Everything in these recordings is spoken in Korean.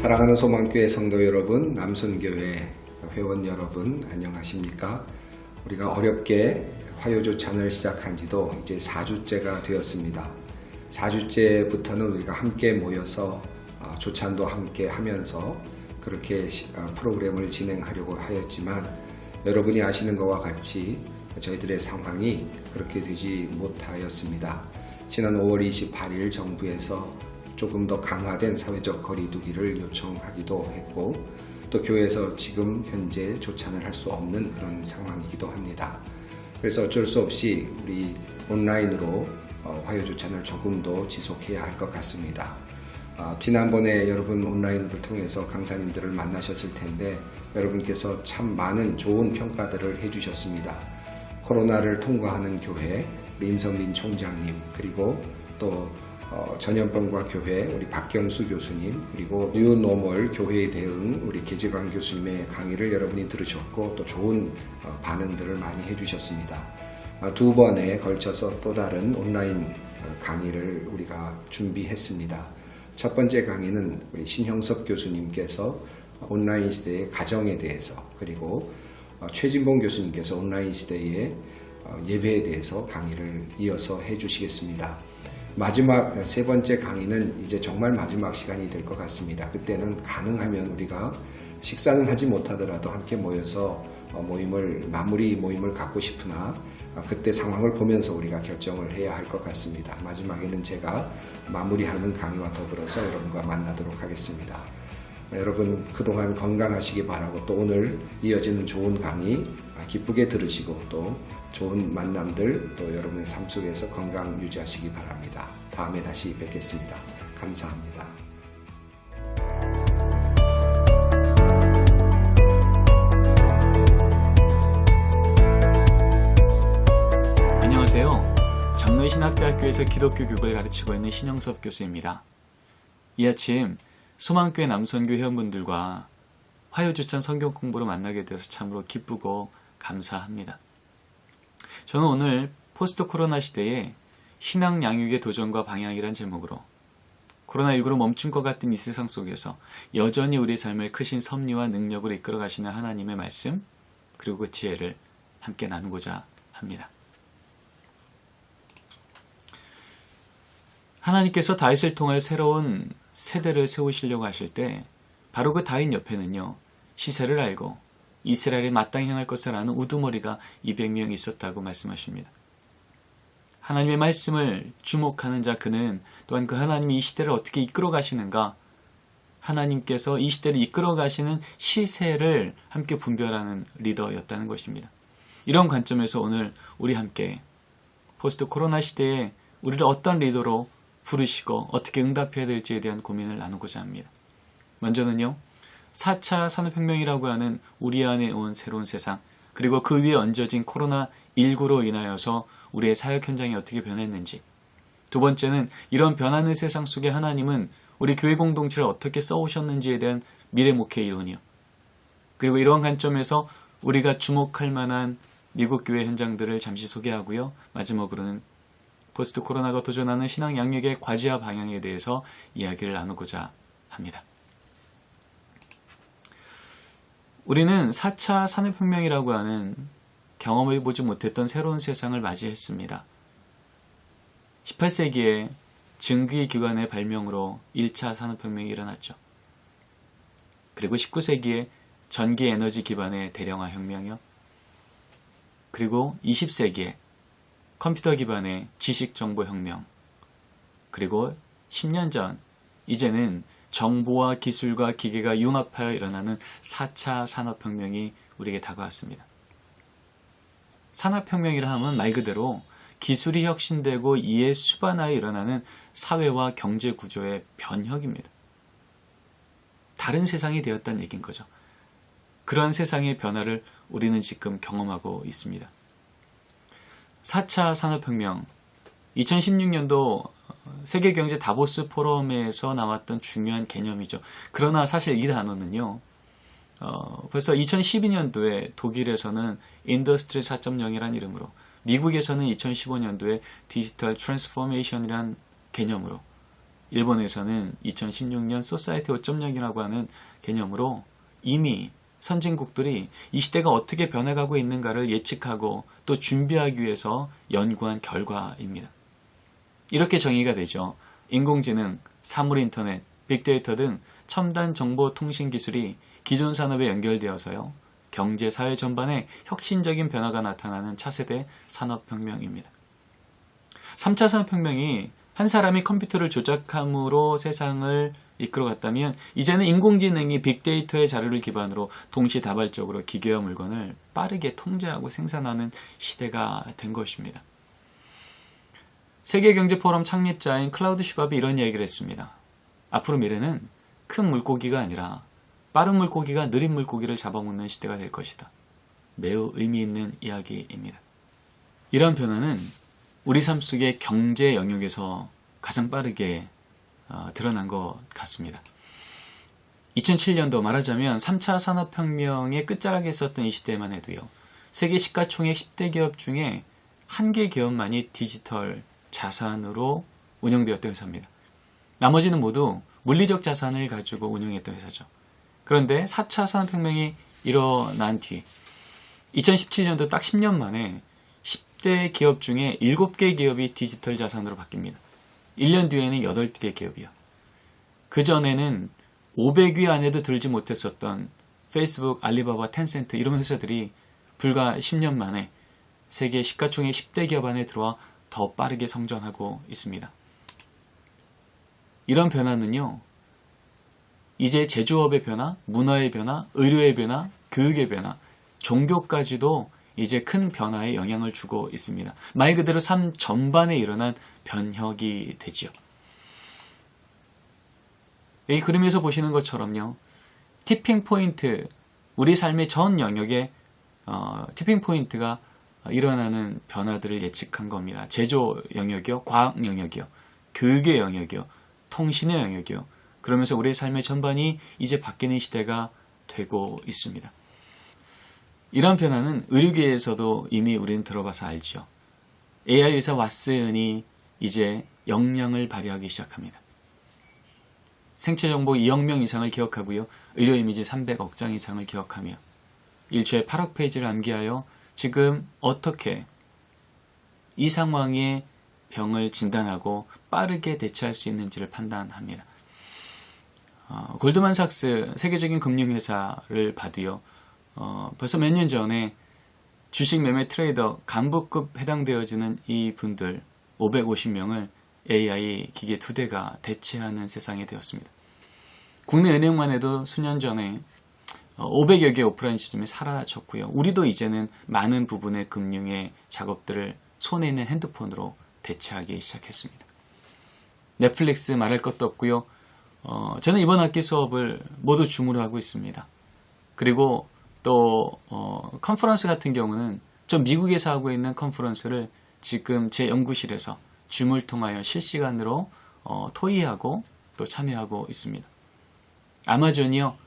사랑하는 소망교회 성도 여러분, 남선교회 회원 여러분, 안녕하십니까? 우리가 어렵게 화요조찬을 시작한 지도 이제 4주째가 되었습니다. 4주째부터는 우리가 함께 모여서 조찬도 함께 하면서 그렇게 프로그램을 진행하려고 하였지만 여러분이 아시는 것과 같이 저희들의 상황이 그렇게 되지 못하였습니다. 지난 5월 28일 정부에서 조금 더 강화된 사회적 거리두기를 요청하기도 했고 또 교회에서 지금 현재 조찬을 할 수 없는 그런 상황이기도 합니다. 그래서 어쩔 수 없이 우리 온라인으로 화요조찬을 조금 더 지속해야 할 것 같습니다. 지난번에 여러분 온라인을 통해서 강사님들을 만나셨을 텐데 여러분께서 참 많은 좋은 평가들을 해주셨습니다. 코로나를 통과하는 교회, 우리 임성민 총장님, 그리고 또 전염병과 교회 우리 박경수 교수님, 그리고 뉴노멀 교회에 대응 우리 계지관 교수님의 강의를 여러분이 들으셨고 또 좋은 반응들을 많이 해주셨습니다. 두 번에 걸쳐서 또 다른 온라인 강의를 우리가 준비했습니다. 첫 번째 강의는 우리 신형섭 교수님께서 온라인 시대의 가정에 대해서, 그리고 최진봉 교수님께서 온라인 시대의 예배에 대해서 강의를 이어서 해주시겠습니다. 마지막 세 번째 강의는 이제 정말 마지막 시간이 될 것 같습니다. 그때는 가능하면 우리가 식사는 하지 못하더라도 함께 모여서 마무리 모임을 갖고 싶으나 그때 상황을 보면서 우리가 결정을 해야 할 것 같습니다. 마지막에는 제가 마무리하는 강의와 더불어서 여러분과 만나도록 하겠습니다. 여러분 그동안 건강하시기 바라고 또 오늘 이어지는 좋은 강의 기쁘게 들으시고 또 좋은 만남들 또 여러분의 삶 속에서 건강 유지하시기 바랍니다. 다음에 다시 뵙겠습니다. 감사합니다. 안녕하세요. 장로신학대학교에서 기독교 교육을 가르치고 있는 신형섭 교수입니다. 이 아침 소망교회 남선교 회원분들과 화요조찬 성경 공부로 만나게 되어서 참으로 기쁘고 감사합니다. 저는 오늘 포스트 코로나 시대에 신앙 양육의 도전과 방향이란 제목으로 코로나19로 멈춘 것 같은 이 세상 속에서 여전히 우리 삶을 크신 섭리와 능력으로 이끌어 가시는 하나님의 말씀, 그리고 그 지혜를 함께 나누고자 합니다. 하나님께서 다윗을 통해 새로운 세대를 세우시려고 하실 때 바로 그 다윗 옆에는요, 시세를 알고 이스라엘에 마땅히 향할 것을 아는 우두머리가 200명 있었다고 말씀하십니다. 하나님의 말씀을 주목하는 자 그는 또한 그 하나님이 이 시대를 어떻게 이끌어 가시는가, 하나님께서 이 시대를 이끌어 가시는 시세를 함께 분별하는 리더였다는 것입니다. 이런 관점에서 오늘 우리 함께 포스트 코로나 시대에 우리를 어떤 리더로 부르시고 어떻게 응답해야 될지에 대한 고민을 나누고자 합니다. 먼저는요, 4차 산업혁명이라고 하는 우리 안에 온 새로운 세상, 그리고 그 위에 얹어진 코로나19로 인하여서 우리의 사역 현장이 어떻게 변했는지, 두 번째는 이런 변하는 세상 속에 하나님은 우리 교회 공동체를 어떻게 써오셨는지에 대한 미래 목회 이론이요, 그리고 이러한 관점에서 우리가 주목할 만한 미국 교회 현장들을 잠시 소개하고요, 마지막으로는 포스트 코로나가 도전하는 신앙 양육의 과제와 방향에 대해서 이야기를 나누고자 합니다. 우리는 4차 산업혁명이라고 하는 경험해보지 못했던 새로운 세상을 맞이했습니다. 18세기에 증기기관의 발명으로 1차 산업혁명이 일어났죠. 그리고 19세기에 전기에너지 기반의 대량화 혁명이요. 그리고 20세기에 컴퓨터 기반의 지식정보혁명, 그리고 10년 전 이제는 정보와 기술과 기계가 융합하여 일어나는 4차 산업혁명이 우리에게 다가왔습니다. 산업혁명이라 하면 말 그대로 기술이 혁신되고 이에 수반하여 일어나는 사회와 경제 구조의 변혁입니다. 다른 세상이 되었다는 얘기인 거죠. 그러한 세상의 변화를 우리는 지금 경험하고 있습니다. 4차 산업혁명, 2016년도 세계경제 다보스 포럼에서 나왔던 중요한 개념이죠. 그러나 사실 이 단어는요, 벌써 2012년도에 독일에서는 인더스트리 4.0이라는 이름으로, 미국에서는 2015년도에 디지털 트랜스포메이션이라는 개념으로 일본에서는 2016년 소사이티 5.0이라고 하는 개념으로 이미 선진국들이 이 시대가 어떻게 변해가고 있는가를 예측하고 또 준비하기 위해서 연구한 결과입니다. 이렇게 정의가 되죠. 인공지능, 사물인터넷, 빅데이터 등 첨단 정보통신 기술이 기존 산업에 연결되어서요. 경제, 사회 전반에 혁신적인 변화가 나타나는 차세대 산업혁명입니다. 3차 산업혁명이 한 사람이 컴퓨터를 조작함으로 세상을 이끌어갔다면 이제는 인공지능이 빅데이터의 자료를 기반으로 동시다발적으로 기계와 물건을 빠르게 통제하고 생산하는 시대가 된 것입니다. 세계경제포럼 창립자인 클라우드 슈밥이 이런 얘기를 했습니다. 앞으로 미래는 큰 물고기가 아니라 빠른 물고기가 느린 물고기를 잡아먹는 시대가 될 것이다. 매우 의미 있는 이야기입니다. 이런 변화는 우리 삶 속의 경제 영역에서 가장 빠르게 드러난 것 같습니다. 2007년도 말하자면 3차 산업혁명의 끝자락에 있었던 이 시대만 해도요. 세계 시가총액 10대 기업 중에 한 개 기업만이 디지털 자산으로 운영되었던 회사입니다. 나머지는 모두 물리적 자산을 가지고 운영했던 회사죠. 그런데 4차 산업혁명이 일어난 뒤 2017년도 딱 10년 만에 10대 기업 중에 7개 기업이 디지털 자산으로 바뀝니다. 1년 뒤에는 8개 기업이요. 그전에는 500위 안에도 들지 못했었던 페이스북, 알리바바, 텐센트 이런 회사들이 불과 10년 만에 세계 시가총액 10대 기업 안에 들어와 더 빠르게 성장하고 있습니다. 이런 변화는요. 이제 제조업의 변화, 문화의 변화, 의료의 변화, 교육의 변화, 종교까지도 이제 큰 변화에 영향을 주고 있습니다. 말 그대로 삶 전반에 일어난 변혁이 되지요. 이 그림에서 보시는 것처럼요. 티핑 포인트, 우리 삶의 전 영역에 티핑 포인트가 일어나는 변화들을 예측한 겁니다. 제조 영역이요, 과학 영역이요, 교육의 영역이요, 통신의 영역이요. 그러면서 우리의 삶의 전반이 이제 바뀌는 시대가 되고 있습니다. 이런 변화는 의료계에서도 이미 우리는 들어봐서 알죠. AI 의사 왓슨이 이제 역량을 발휘하기 시작합니다. 생체 정보 2억 명 이상을 기억하고요. 의료 이미지 300억 장 이상을 기억하며 일주에 8억 페이지를 암기하여 지금 어떻게 이 상황의 병을 진단하고 빠르게 대처할 수 있는지를 판단합니다. 골드만삭스 세계적인 금융회사를 봐도요. 벌써 몇 년 전에 주식 매매 트레이더 간부급 해당되어지는 이 분들 550명을 AI 기계 2대가 대체하는 세상이 되었습니다. 국내 은행만 해도 수년 전에 500여 개 오프라인 시스템이 사라졌고요. 우리도 이제는 많은 부분의 금융의 작업들을 손에 있는 핸드폰으로 대체하기 시작했습니다. 넷플릭스 말할 것도 없고요. 저는 이번 학기 수업을 모두 줌으로 하고 있습니다. 그리고 또 컨퍼런스 같은 경우는 저 미국에서 하고 있는 컨퍼런스를 지금 제 연구실에서 줌을 통하여 실시간으로 토의하고 또 참여하고 있습니다. 아마존이요.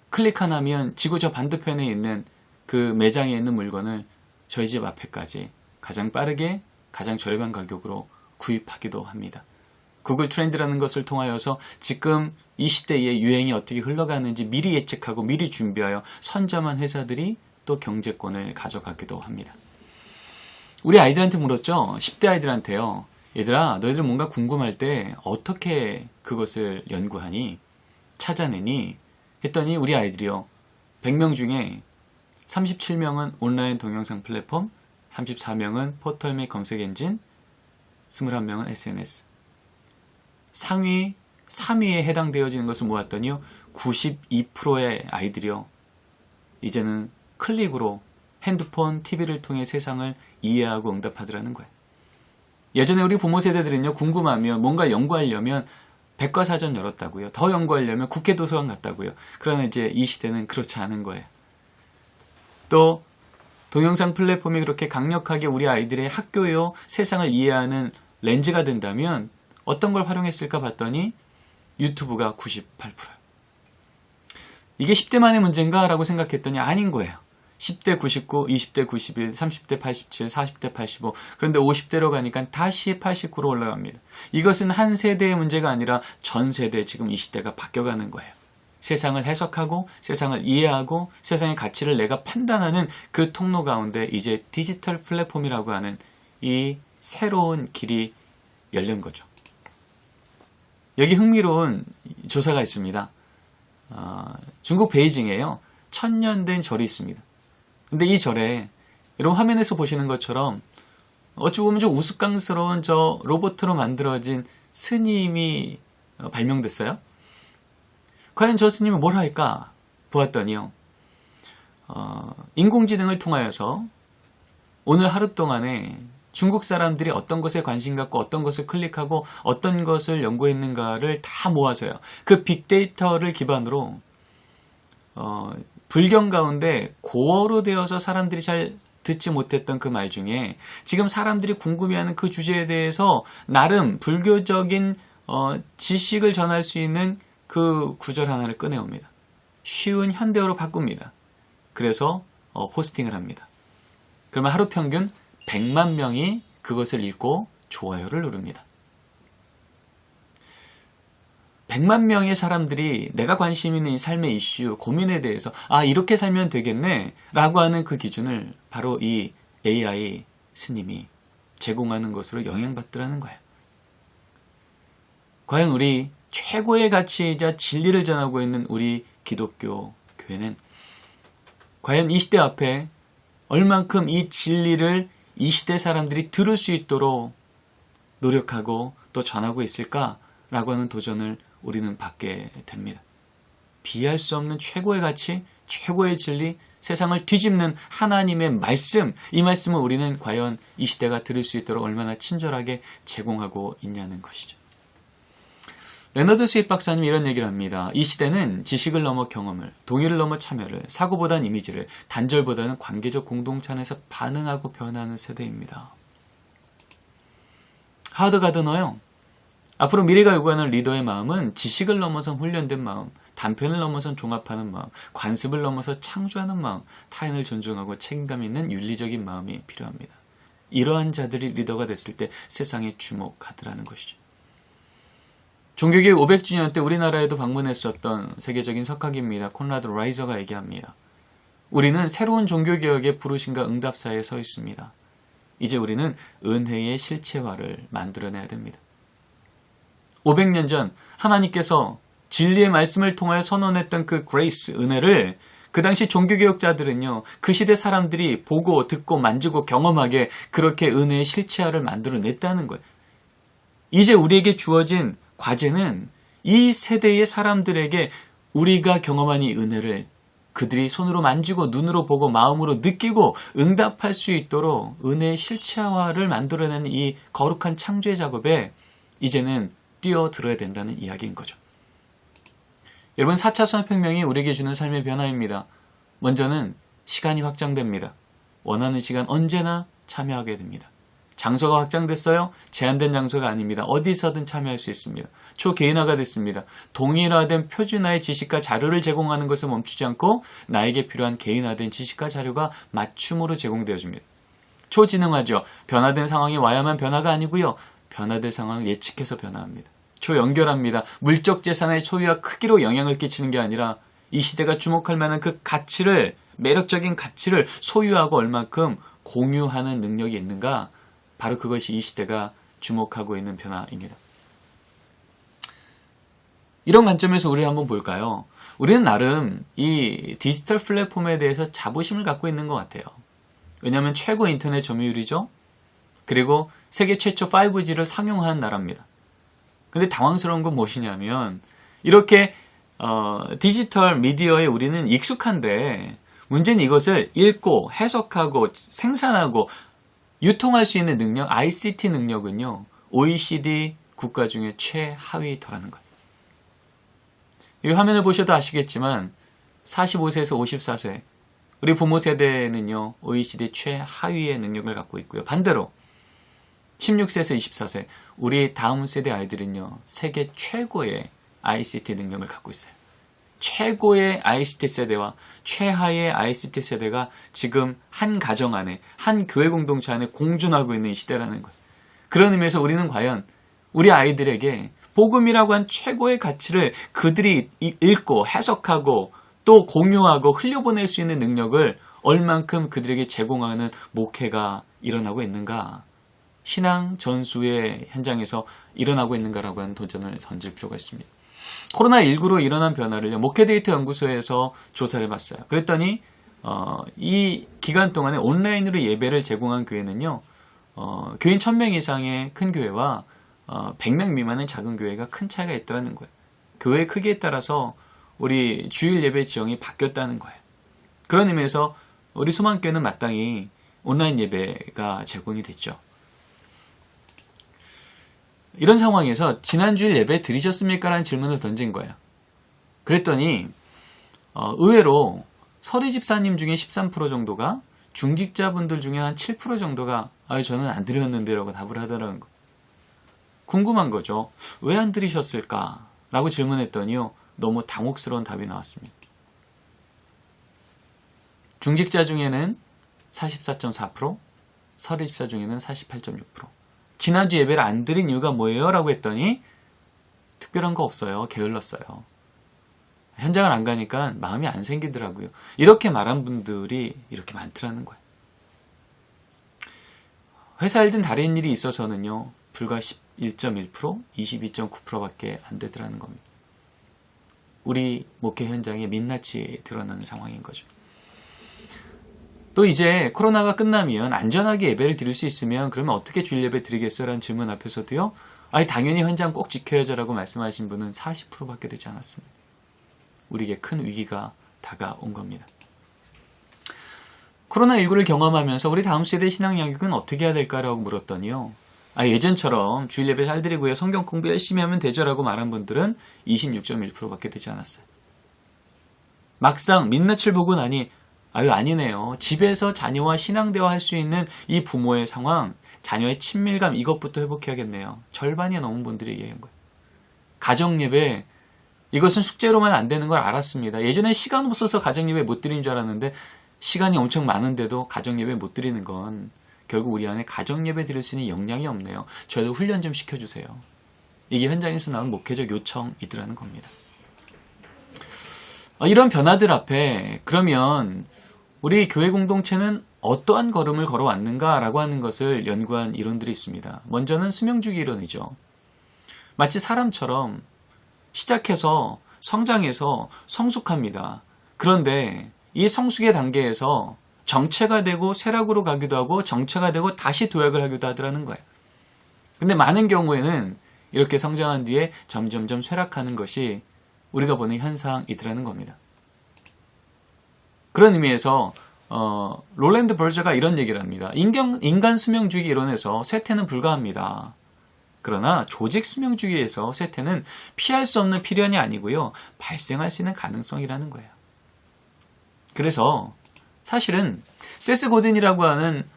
클릭 하나면 지구 저 반대편에 있는 그 매장에 있는 물건을 저희 집 앞에까지 가장 빠르게 가장 저렴한 가격으로 구입하기도 합니다. 구글 트렌드라는 것을 통하여서 지금 이 시대의 유행이 어떻게 흘러가는지 미리 예측하고 미리 준비하여 선점한 회사들이 또 경제권을 가져가기도 합니다. 우리 아이들한테 물었죠. 10대 아이들한테요. 얘들아, 너희들 뭔가 궁금할 때 어떻게 그것을 연구하니? 찾아내니? 했더니 우리 아이들이요. 100명 중에 37명은 온라인 동영상 플랫폼, 34명은 포털 및 검색 엔진, 21명은 SNS. 상위 3위에 해당되어지는 것을 모았더니요. 92%의 아이들이요. 이제는 클릭으로 핸드폰, TV를 통해 세상을 이해하고 응답하더라는 거예요. 예전에 우리 부모 세대들은요. 궁금하면 뭔가 연구하려면 백과사전 열었다고요. 더 연구하려면 국회 도서관 갔다고요. 그러나 이제 이 시대는 그렇지 않은 거예요. 또 동영상 플랫폼이 그렇게 강력하게 우리 아이들의 학교요 세상을 이해하는 렌즈가 된다면 어떤 걸 활용했을까 봤더니 유튜브가 98%. 이게 10대만의 문제인가? 라고 생각했더니 아닌 거예요. 10대 99, 20대 91, 30대 87, 40대 85. 그런데 50대로 가니까 다시 89로 올라갑니다. 이것은 한 세대의 문제가 아니라 전 세대 지금 이 시대가 바뀌어가는 거예요. 세상을 해석하고 세상을 이해하고 세상의 가치를 내가 판단하는 그 통로 가운데 이제 디지털 플랫폼이라고 하는 이 새로운 길이 열린 거죠. 여기 흥미로운 조사가 있습니다. 중국 베이징에요. 1000년 된 절이 있습니다. 근데 이 절에 여러분 화면에서 보시는 것처럼 어찌 보면 좀 우스꽝스러운 저 로봇으로 만들어진 스님이 발명됐어요. 과연 저 스님은 뭘 할까 보았더니요. 인공지능을 통하여서 오늘 하루 동안에 중국 사람들이 어떤 것에 관심 갖고 어떤 것을 클릭하고 어떤 것을 연구했는가를 다 모아서요. 그 빅데이터를 기반으로 불경 가운데 고어로 되어서 사람들이 잘 듣지 못했던 그 말 중에 지금 사람들이 궁금해하는 그 주제에 대해서 나름 불교적인 지식을 전할 수 있는 그 구절 하나를 꺼내옵니다. 쉬운 현대어로 바꿉니다. 그래서 포스팅을 합니다. 그러면 하루 평균 100만 명이 그것을 읽고 좋아요를 누릅니다. 100만 명의 사람들이 내가 관심 있는 이 삶의 이슈, 고민에 대해서 이렇게 살면 되겠네 라고 하는 그 기준을 바로 이 AI 스님이 제공하는 것으로 영향받더라는 거예요. 과연 우리 최고의 가치이자 진리를 전하고 있는 우리 기독교 교회는 과연 이 시대 앞에 얼만큼 이 진리를 이 시대 사람들이 들을 수 있도록 노력하고 또 전하고 있을까라고 하는 도전을 우리는 받게 됩니다. 비할 수 없는 최고의 가치, 최고의 진리, 세상을 뒤집는 하나님의 말씀, 이 말씀을 우리는 과연 이 시대가 들을 수 있도록 얼마나 친절하게 제공하고 있냐는 것이죠. 레너드 스윗 박사님이 이런 얘기를 합니다. 이 시대는 지식을 넘어 경험을, 동의를 넘어 참여를, 사고보다는 이미지를, 단절보다는 관계적 공동체 안에서 반응하고 변하는 세대입니다. 하워드 가드너요. 앞으로 미래가 요구하는 리더의 마음은 지식을 넘어선 훈련된 마음, 단편을 넘어선 종합하는 마음, 관습을 넘어서 창조하는 마음, 타인을 존중하고 책임감 있는 윤리적인 마음이 필요합니다. 이러한 자들이 리더가 됐을 때 세상에 주목하더라는 것이죠. 종교개혁 500주년 때 우리나라에도 방문했었던 세계적인 석학입니다. 콘라드 라이저가 얘기합니다. 우리는 새로운 종교개혁의 부르심과 응답사에 서 있습니다. 이제 우리는 은혜의 실체화를 만들어내야 됩니다. 500년 전 하나님께서 진리의 말씀을 통하여 선언했던 그 그레이스, 은혜를 그 당시 종교개혁자들은요, 그 시대 사람들이 보고 듣고 만지고 경험하게 그렇게 은혜의 실체화를 만들어냈다는 거예요. 이제 우리에게 주어진 과제는 이 세대의 사람들에게 우리가 경험한 이 은혜를 그들이 손으로 만지고 눈으로 보고 마음으로 느끼고 응답할 수 있도록 은혜의 실체화를 만들어내는 이 거룩한 창조의 작업에 이제는 뛰어들어야 된다는 이야기인 거죠. 여러분, 4차 산업혁명이 우리에게 주는 삶의 변화입니다. 먼저는 시간이 확장됩니다. 원하는 시간 언제나 참여하게 됩니다. 장소가 확장됐어요? 제한된 장소가 아닙니다. 어디서든 참여할 수 있습니다. 초개인화가 됐습니다. 동일화된 표준화의 지식과 자료를 제공하는 것을 멈추지 않고 나에게 필요한 개인화된 지식과 자료가 맞춤으로 제공되어집니다. 초지능화죠. 변화된 상황이 와야만 변화가 아니고요. 변화된 상황을 예측해서 변화합니다. 초연결합니다. 물적 재산의 소유와 크기로 영향을 끼치는 게 아니라 이 시대가 주목할 만한 그 가치를, 매력적인 가치를 소유하고 얼만큼 공유하는 능력이 있는가, 바로 그것이 이 시대가 주목하고 있는 변화입니다. 이런 관점에서 우리를 한번 볼까요? 우리는 나름 이 디지털 플랫폼에 대해서 자부심을 갖고 있는 것 같아요. 왜냐하면 최고 인터넷 점유율이죠. 그리고 세계 최초 5G를 상용한 나라입니다. 근데 당황스러운 건 무엇이냐면 이렇게 디지털 미디어에 우리는 익숙한데 문제는 이것을 읽고 해석하고 생산하고 유통할 수 있는 능력, ICT 능력은요, OECD 국가 중에 최하위더라는 거예요. 이 화면을 보셔도 아시겠지만 45세에서 54세 우리 부모 세대는요, OECD 최하위의 능력을 갖고 있고요. 반대로 16세에서 24세 우리 다음 세대 아이들은요, 세계 최고의 ICT 능력을 갖고 있어요. 최고의 ICT 세대와 최하의 ICT 세대가 지금 한 가정 안에, 한 교회 공동체 안에 공존하고 있는 이 시대라는 거예요. 그런 의미에서 우리는 과연 우리 아이들에게 복음이라고 한 최고의 가치를 그들이 읽고 해석하고 또 공유하고 흘려보낼 수 있는 능력을 얼만큼 그들에게 제공하는 목회가 일어나고 있는가? 신앙 전수의 현장에서 일어나고 있는가라고 하는 도전을 던질 필요가 있습니다. 코로나19로 일어난 변화를 목회데이터 연구소에서 조사를 해봤어요. 그랬더니 이 기간 동안에 온라인으로 예배를 제공한 교회는요, 교인 1000명 이상의 큰 교회와 100명 미만의 작은 교회가 큰 차이가 있다는 거예요. 교회 크기에 따라서 우리 주일 예배 지형이 바뀌었다는 거예요. 그런 의미에서 우리 소망교회는 마땅히 온라인 예배가 제공이 됐죠. 이런 상황에서 지난 주일 예배 드리셨습니까? 라는 질문을 던진 거예요. 그랬더니 의외로 서리 집사님 중에 13% 정도가, 중직자분들 중에 한 7% 정도가 저는 안 드렸는데 라고 답을 하더라는 거예요. 궁금한 거죠. 왜 안 드리셨을까? 라고 질문했더니요, 너무 당혹스러운 답이 나왔습니다. 중직자 중에는 44.4%, 서리 집사 중에는 48.6%. 지난주 예배를 안 드린 이유가 뭐예요? 라고 했더니 특별한 거 없어요. 게을렀어요. 현장을 안 가니까 마음이 안 생기더라고요. 이렇게 말한 분들이 이렇게 많더라는 거예요. 회사 일 등 다른 일이 있어서는요, 불과 11.1%, 22.9%밖에 안 되더라는 겁니다. 우리 목회 현장에 민낯이 드러나는 상황인 거죠. 또 이제 코로나가 끝나면 안전하게 예배를 드릴 수 있으면 그러면 어떻게 주일 예배 드리겠어요? 라는 질문 앞에서도요, 당연히 현장 꼭 지켜야죠 라고 말씀하신 분은 40%밖에 되지 않았습니다. 우리에게 큰 위기가 다가온 겁니다. 코로나19를 경험하면서 우리 다음 세대 신앙 양육은 어떻게 해야 될까라고 물었더니요, 예전처럼 주일 예배 잘 드리고요, 성경 공부 열심히 하면 되죠 라고 말한 분들은 26.1%밖에 되지 않았어요. 막상 민낯을 보고 나니 아니네요. 집에서 자녀와 신앙 대화할 수 있는 이 부모의 상황, 자녀의 친밀감, 이것부터 회복해야겠네요. 절반이 넘은 분들이 얘기한 거예요. 가정예배, 이것은 숙제로만 안 되는 걸 알았습니다. 예전에 시간 없어서 가정예배 못 드린 줄 알았는데 시간이 엄청 많은데도 가정예배 못 드리는 건 결국 우리 안에 가정예배 드릴 수 있는 역량이 없네요. 저도 훈련 좀 시켜주세요. 이게 현장에서 나온 목회적 요청이더라는 겁니다. 이런 변화들 앞에 그러면 우리 교회 공동체는 어떠한 걸음을 걸어왔는가라고 하는 것을 연구한 이론들이 있습니다. 먼저는 수명주기 이론이죠. 마치 사람처럼 시작해서 성장해서 성숙합니다. 그런데 이 성숙의 단계에서 정체가 되고 쇠락으로 가기도 하고 정체가 되고 다시 도약을 하기도 하더라는 거예요. 근데 많은 경우에는 이렇게 성장한 뒤에 점점점 쇠락하는 것이 우리가 보는 현상이더라는 겁니다. 그런 의미에서 롤랜드 벌저가 이런 얘기를 합니다. 인간 수명주기 이론에서 쇠퇴는 불가합니다. 그러나 조직 수명주기에서 쇠퇴는 피할 수 없는 필연이 아니고요, 발생할 수 있는 가능성이라는 거예요. 그래서 사실은 세스 고든이라고 하는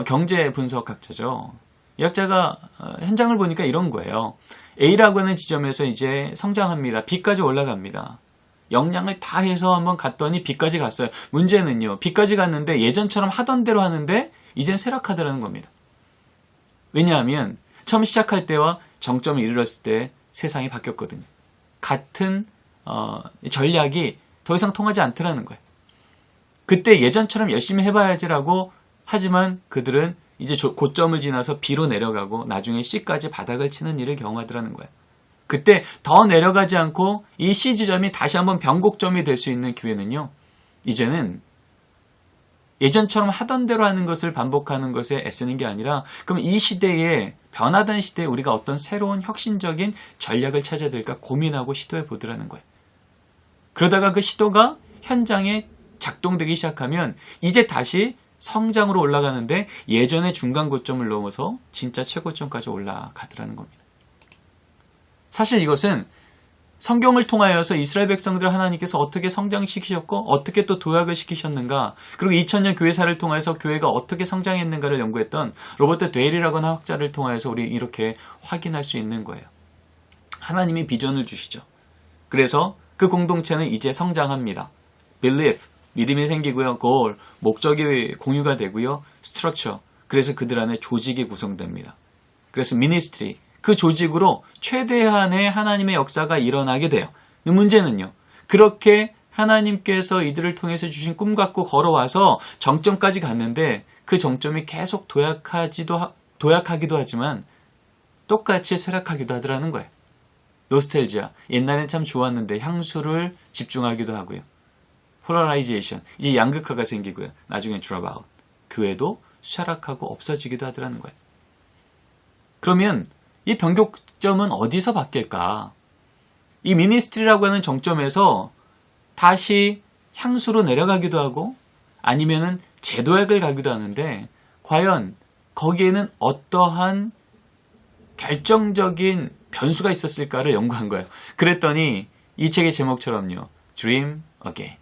경제 분석학자죠. 이 학자가 현장을 보니까 이런 거예요. A라고 하는 지점에서 이제 성장합니다. B까지 올라갑니다. 역량을 다 해서 한번 갔더니 B까지 갔어요. 문제는요, B까지 갔는데 예전처럼 하던 대로 하는데 이젠 쇠락하더라는 겁니다. 왜냐하면 처음 시작할 때와 정점에 이르렀을 때 세상이 바뀌었거든요. 같은 전략이 더 이상 통하지 않더라는 거예요. 그때 예전처럼 열심히 해봐야지라고 하지만 그들은 이제 고점을 지나서 B로 내려가고 나중에 C까지 바닥을 치는 일을 경험하더라는 거예요. 그때 더 내려가지 않고 이 C 지점이 다시 한번 변곡점이 될 수 있는 기회는요, 이제는 예전처럼 하던 대로 하는 것을 반복하는 것에 애쓰는 게 아니라 그럼 이 시대에, 변화된 시대에 우리가 어떤 새로운 혁신적인 전략을 찾아야 될까 고민하고 시도해 보더라는 거예요. 그러다가 그 시도가 현장에 작동되기 시작하면 이제 다시 성장으로 올라가는데 예전의 중간 고점을 넘어서 진짜 최고점까지 올라가더라는 겁니다. 사실 이것은 성경을 통하여서 이스라엘 백성들을 하나님께서 어떻게 성장시키셨고 어떻게 또 도약을 시키셨는가, 그리고 2000년 교회사를 통해서 교회가 어떻게 성장했는가를 연구했던 로버트 데일이라고 하는 학자를 통하여서 우리 이렇게 확인할 수 있는 거예요. 하나님이 비전을 주시죠. 그래서 그 그 공동체는 이제 성장합니다. belief, 믿음이 생기고요. goal, 목적이 공유가 되고요. structure, 그래서 그들 안에 조직이 구성됩니다. 그래서 ministry, 그 조직으로 최대한의 하나님의 역사가 일어나게 돼요. 근데 문제는요. 그렇게 하나님께서 이들을 통해서 주신 꿈 갖고 걸어와서 정점까지 갔는데 그 정점이 계속 도약하기도 하지만 똑같이 쇠락하기도 하더라는 거예요. 노스텔지아, 옛날엔 참 좋았는데 향수를 집중하기도 하고요. 폴라라이제이션, 이제 양극화가 생기고요. 나중엔 drop out, 교회도 쇠락하고 없어지기도 하더라는 거예요. 그러면 이 변곡점은 어디서 바뀔까? 이 미니스트리라고 하는 정점에서 다시 향수로 내려가기도 하고 아니면은 제도약을 가기도 하는데 과연 거기에는 어떠한 결정적인 변수가 있었을까를 연구한 거예요. 그랬더니 이 책의 제목처럼요. Dream Again.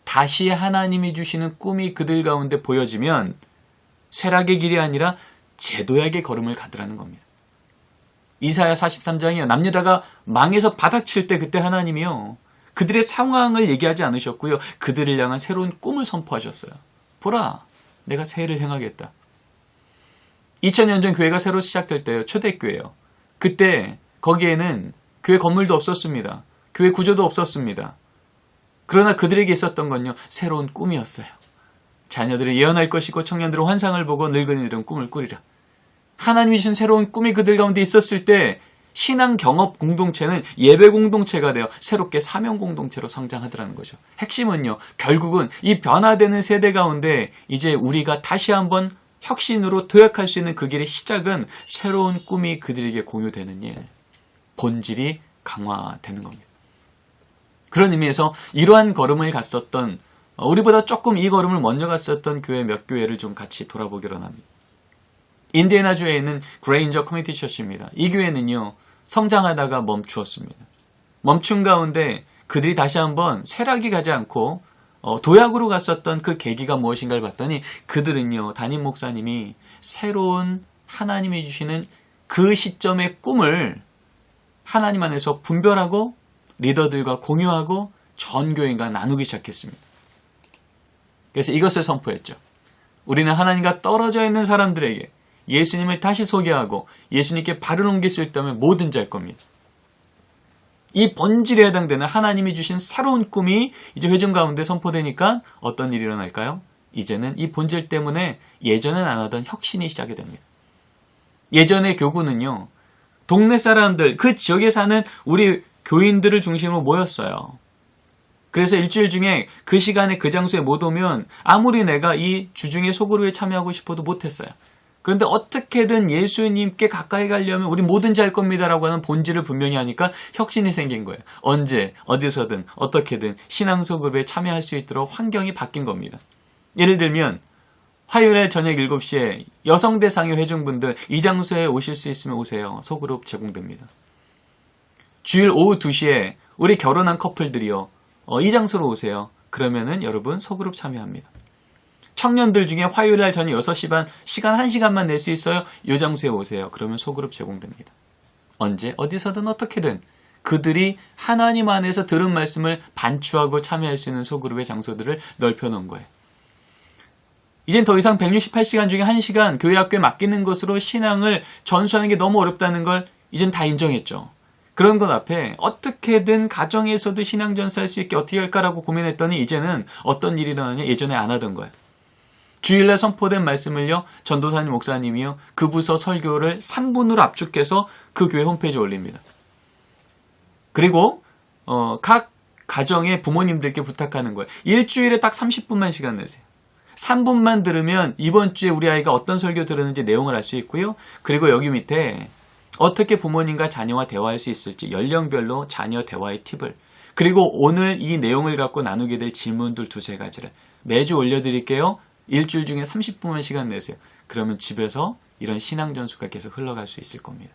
다시 하나님이 주시는 꿈이 그들 가운데 보여지면 쇠락의 길이 아니라 제도약의 걸음을 가더라는 겁니다. 이사야 43장이요. 남유다가 망해서 바닥칠 때 그때 하나님이요. 그들의 상황을 얘기하지 않으셨고요. 그들을 향한 새로운 꿈을 선포하셨어요. 보라, 내가 새 일을 행하겠다. 2000년 전 교회가 새로 시작될 때요. 초대교회요. 그때 거기에는 교회 건물도 없었습니다. 교회 구조도 없었습니다. 그러나 그들에게 있었던 건요. 새로운 꿈이었어요. 자녀들을 예언할 것이고 청년들은 환상을 보고 늙은이들은 꿈을 꾸리라. 하나님이 주신 새로운 꿈이 그들 가운데 있었을 때 신앙 경업 공동체는 예배 공동체가 되어 새롭게 사명 공동체로 성장하더라는 거죠. 핵심은요. 결국은 이 변화되는 세대 가운데 이제 우리가 다시 한번 혁신으로 도약할 수 있는 그 길의 시작은 새로운 꿈이 그들에게 공유되는 일, 본질이 강화되는 겁니다. 그런 의미에서 이러한 걸음을 갔었던 우리보다 조금 이 걸음을 먼저 갔었던 교회 몇 교회를 좀 같이 돌아보기로 합니다. 인디애나주에 있는 그레인저 커뮤니티 처치입니다. 이 교회는요. 성장하다가 멈추었습니다. 멈춘 가운데 그들이 다시 한번 쇠락이 가지 않고 도약으로 갔었던 그 계기가 무엇인가를 봤더니 그들은요. 담임 목사님이 새로운 하나님이 주시는 그 시점의 꿈을 하나님 안에서 분별하고 리더들과 공유하고 전 교인과 나누기 시작했습니다. 그래서 이것을 선포했죠. 우리는 하나님과 떨어져 있는 사람들에게 예수님을 다시 소개하고 예수님께 발을 옮길 수 있다면 뭐든지 할 겁니다. 이 본질에 해당되는 하나님이 주신 새로운 꿈이 이제 회중 가운데 선포되니까 어떤 일이 일어날까요? 이제는 이 본질 때문에 예전엔 안 하던 혁신이 시작이 됩니다. 예전의 교구는요. 동네 사람들, 그 지역에 사는 우리 교인들을 중심으로 모였어요. 그래서 일주일 중에 그 시간에 그 장소에 못 오면 아무리 내가 이 주중에 소그룹에 참여하고 싶어도 못했어요. 그런데 어떻게든 예수님께 가까이 가려면 우리 뭐든지 할 겁니다라고 하는 본질을 분명히 하니까 혁신이 생긴 거예요. 언제, 어디서든, 어떻게든 신앙소그룹에 참여할 수 있도록 환경이 바뀐 겁니다. 예를 들면 화요일 저녁 7시에 여성 대상의 회중분들 이 장소에 오실 수 있으면 오세요. 소그룹 제공됩니다. 주일 오후 2시에 우리 결혼한 커플들이요. 이 장소로 오세요. 그러면은 여러분 소그룹 참여합니다. 청년들 중에 화요일날 저녁 6시 반 시간 1시간만 낼 수 있어요. 이 장소에 오세요. 그러면 소그룹 제공됩니다. 언제 어디서든 어떻게든 그들이 하나님 안에서 들은 말씀을 반추하고 참여할 수 있는 소그룹의 장소들을 넓혀놓은 거예요. 이젠 더 이상 168시간 중에 1시간 교회 학교에 맡기는 것으로 신앙을 전수하는 게 너무 어렵다는 걸 이젠 다 인정했죠. 그런 것 앞에 어떻게든 가정에서도 신앙 전수할 수 있게 어떻게 할까라고 고민했더니 이제는 어떤 일이 일어나냐 예전에 안 하던 거예요. 주일날 선포된 말씀을요. 전도사님 목사님이요. 그 부서 설교를 3분으로 압축해서 그 교회 홈페이지에 올립니다. 그리고 각 가정의 부모님들께 부탁하는 거예요. 일주일에 딱 30분만 시간 내세요. 3분만 들으면 이번 주에 우리 아이가 어떤 설교 들었는지 내용을 알 수 있고요. 그리고 여기 밑에 어떻게 부모님과 자녀와 대화할 수 있을지 연령별로 자녀 대화의 팁을 그리고 오늘 이 내용을 갖고 나누게 될 질문들 2-3가지를 매주 올려드릴게요. 일주일 중에 30분만 시간 내세요. 그러면 집에서 이런 신앙 전수가 계속 흘러갈 수 있을 겁니다.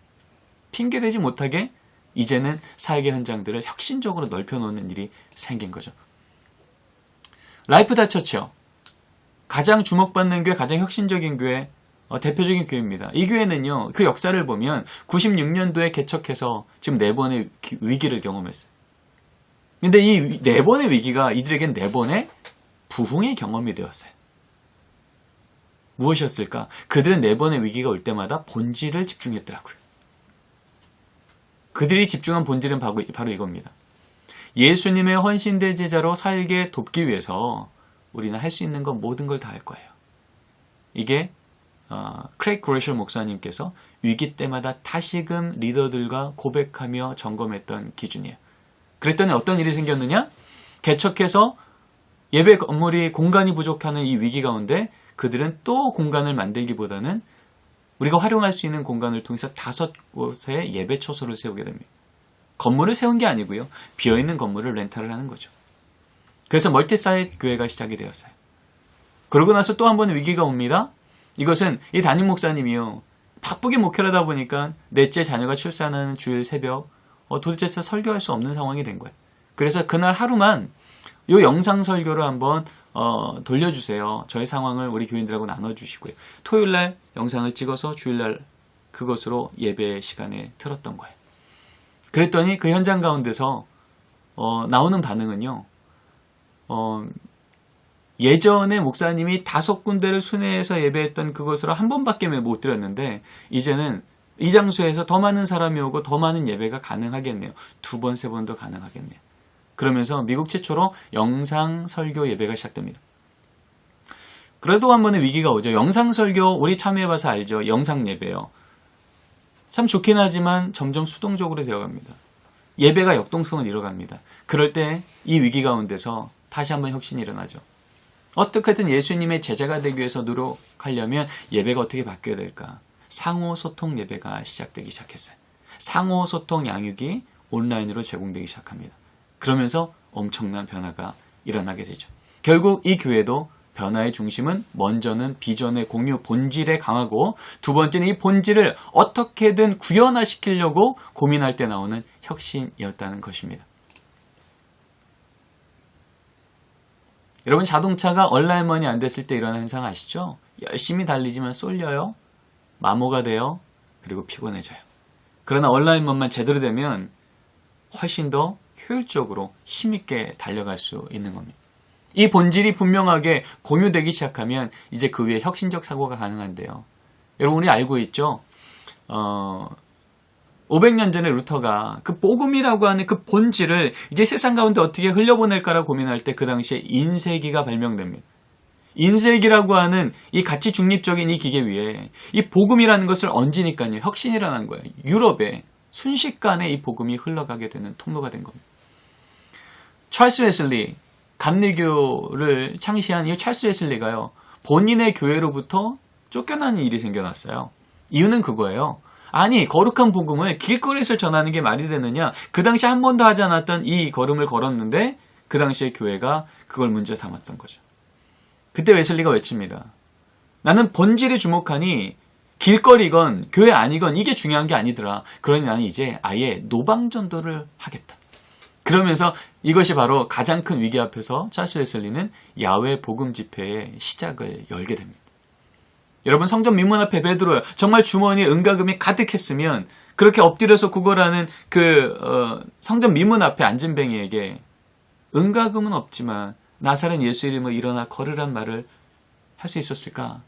핑계대지 못하게 이제는 사역의 현장들을 혁신적으로 넓혀놓는 일이 생긴 거죠. 라이프 다 처치요. 가장 주목받는 교회, 가장 혁신적인 교회, 대표적인 교회입니다. 이 교회는요. 그 역사를 보면 96년도에 개척해서 지금 4번의 위기를 경험했어요. 근데 이 네 번의 위기가 이들에겐 네 번의 부흥의 경험이 되었어요. 무엇이었을까? 그들은 네 번의 위기가 올 때마다 본질을 집중했더라고요. 그들이 집중한 본질은 바로 이겁니다. 예수님의 헌신된 제자로 살게 돕기 위해서 우리는 할 수 있는 건 모든 걸 다 할 거예요. 이게 크레이크 그레셜 목사님께서 위기 때마다 다시금 리더들과 고백하며 점검했던 기준이에요. 그랬더니 어떤 일이 생겼느냐? 개척해서 예배 건물이 공간이 부족하는 이 위기 가운데 그들은 또 공간을 만들기보다는 우리가 활용할 수 있는 공간을 통해서 5곳의 예배 초소를 세우게 됩니다. 건물을 세운 게 아니고요. 비어있는 건물을 렌탈을 하는 거죠. 그래서 멀티사이트 교회가 시작이 되었어요. 그러고 나서 또 한 번 위기가 옵니다. 이것은 이 담임 목사님이요. 바쁘게 목회를 하다 보니까 넷째 자녀가 출산하는 주일 새벽 도대체 설교할 수 없는 상황이 된 거예요. 그래서 그날 하루만 이 영상 설교를 한번 돌려주세요. 저의 상황을 우리 교인들하고 나눠주시고요. 토요일날 영상을 찍어서 주일날 그것으로 예배 시간에 틀었던 거예요. 그랬더니 그 현장 가운데서 나오는 반응은요. 예전에 목사님이 5군데를 순회해서 예배했던 그것으로 한 번밖에 못 드렸는데 이제는 이 장소에서 더 많은 사람이 오고 더 많은 예배가 가능하겠네요. 2번, 3번도 가능하겠네요. 그러면서 미국 최초로 영상 설교 예배가 시작됩니다. 그래도 한 번의 위기가 오죠. 영상 설교 우리 참여해봐서 알죠. 영상 예배요. 참 좋긴 하지만 점점 수동적으로 되어갑니다. 예배가 역동성을 잃어갑니다. 그럴 때 이 위기 가운데서 다시 한번 혁신이 일어나죠. 어떻게든 예수님의 제자가 되기 위해서 노력하려면 예배가 어떻게 바뀌어야 될까? 상호소통 예배가 시작되기 시작했어요. 상호소통 양육이 온라인으로 제공되기 시작합니다. 그러면서 엄청난 변화가 일어나게 되죠. 결국 이 교회도 변화의 중심은 먼저는 비전의 공유, 본질에 강하고 두 번째는 이 본질을 어떻게든 구현화시키려고 고민할 때 나오는 혁신이었다는 것입니다. 여러분 자동차가 얼라인먼이 안 됐을 때 일어나는 현상 아시죠? 열심히 달리지만 쏠려요. 마모가 돼요. 그리고 피곤해져요. 그러나 얼라인먼만 제대로 되면 훨씬 더 효율적으로 힘있게 달려갈 수 있는 겁니다. 이 본질이 분명하게 공유되기 시작하면 이제 그 위에 혁신적 사고가 가능한데요. 여러분 우리 알고 있죠? 500년 전에 루터가 그 복음이라고 하는 그 본질을 이제 세상 가운데 어떻게 흘려보낼까라고 고민할 때 그 당시에 인쇄기가 발명됩니다. 인쇄기라고 하는 이 가치 중립적인 이 기계 위에 이 복음이라는 것을 얹으니까요. 혁신이 일어난 거예요. 유럽에 순식간에 이 복음이 흘러가게 되는 통로가 된 겁니다. 찰스 웨슬리, 감리교를 창시한 이 찰스 웨슬리가요. 본인의 교회로부터 쫓겨나는 일이 생겨났어요. 이유는 그거예요. 아니 거룩한 복음을 길거리에서 전하는 게 말이 되느냐. 그 당시 한 번도 하지 않았던 이 걸음을 걸었는데 그 당시에 교회가 그걸 문제 삼았던 거죠. 그때 웨슬리가 외칩니다. 나는 본질에 주목하니 길거리건 교회 아니건 이게 중요한 게 아니더라. 그러니 나는 이제 아예 노방전도를 하겠다. 그러면서 이것이 바로 가장 큰 위기 앞에서 찰스 웨슬리는 야외 복음 집회의 시작을 열게 됩니다. 여러분 성전 민문 앞에 베드로요. 정말 주머니에 은가금이 가득했으면 그렇게 엎드려서 구걸하는 성전 민문 앞에 앉은 뱅이에게 은가금은 없지만 나사렛 예수 이름으로 일어나 걸으란 말을 할 수 있었을까?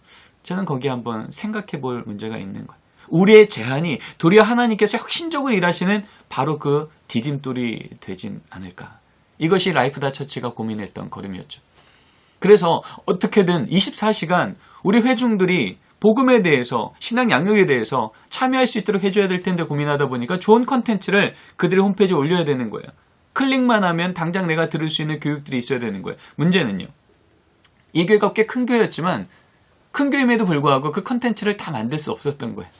저는 거기에 한번 생각해 볼 문제가 있는 거예요. 우리의 제한이 도리어 하나님께서 혁신적으로 일하시는 바로 그 디딤돌이 되진 않을까? 이것이 라이프다 처치가 고민했던 걸음이었죠. 그래서 어떻게든 24시간 우리 회중들이 복음에 대해서 신앙 양육에 대해서 참여할 수 있도록 해줘야 될 텐데 고민하다 보니까 좋은 컨텐츠를 그들의 홈페이지에 올려야 되는 거예요. 클릭만 하면 당장 내가 들을 수 있는 교육들이 있어야 되는 거예요. 문제는요. 이 교회가 꽤 큰 교회였지만 큰 교회임에도 불구하고 그 컨텐츠를 다 만들 수 없었던 거예요.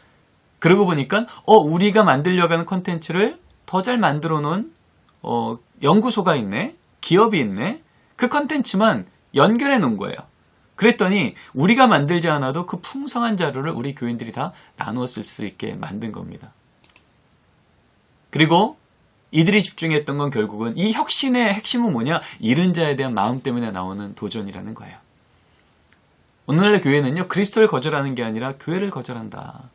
그러고 보니까 우리가 만들려고 하는 컨텐츠를 더 잘 만들어 놓은 연구소가 있네. 기업이 있네. 그 컨텐츠만 연결해 놓은 거예요. 그랬더니 우리가 만들지 않아도 그 풍성한 자료를 우리 교인들이 다 나누어 쓸 수 있게 만든 겁니다. 그리고 이들이 집중했던 건 결국은 이 혁신의 핵심은 뭐냐? 잃은 자에 대한 마음 때문에 나오는 도전이라는 거예요. 오늘날 교회는요. 그리스도를 거절하는 게 아니라 교회를 거절한다.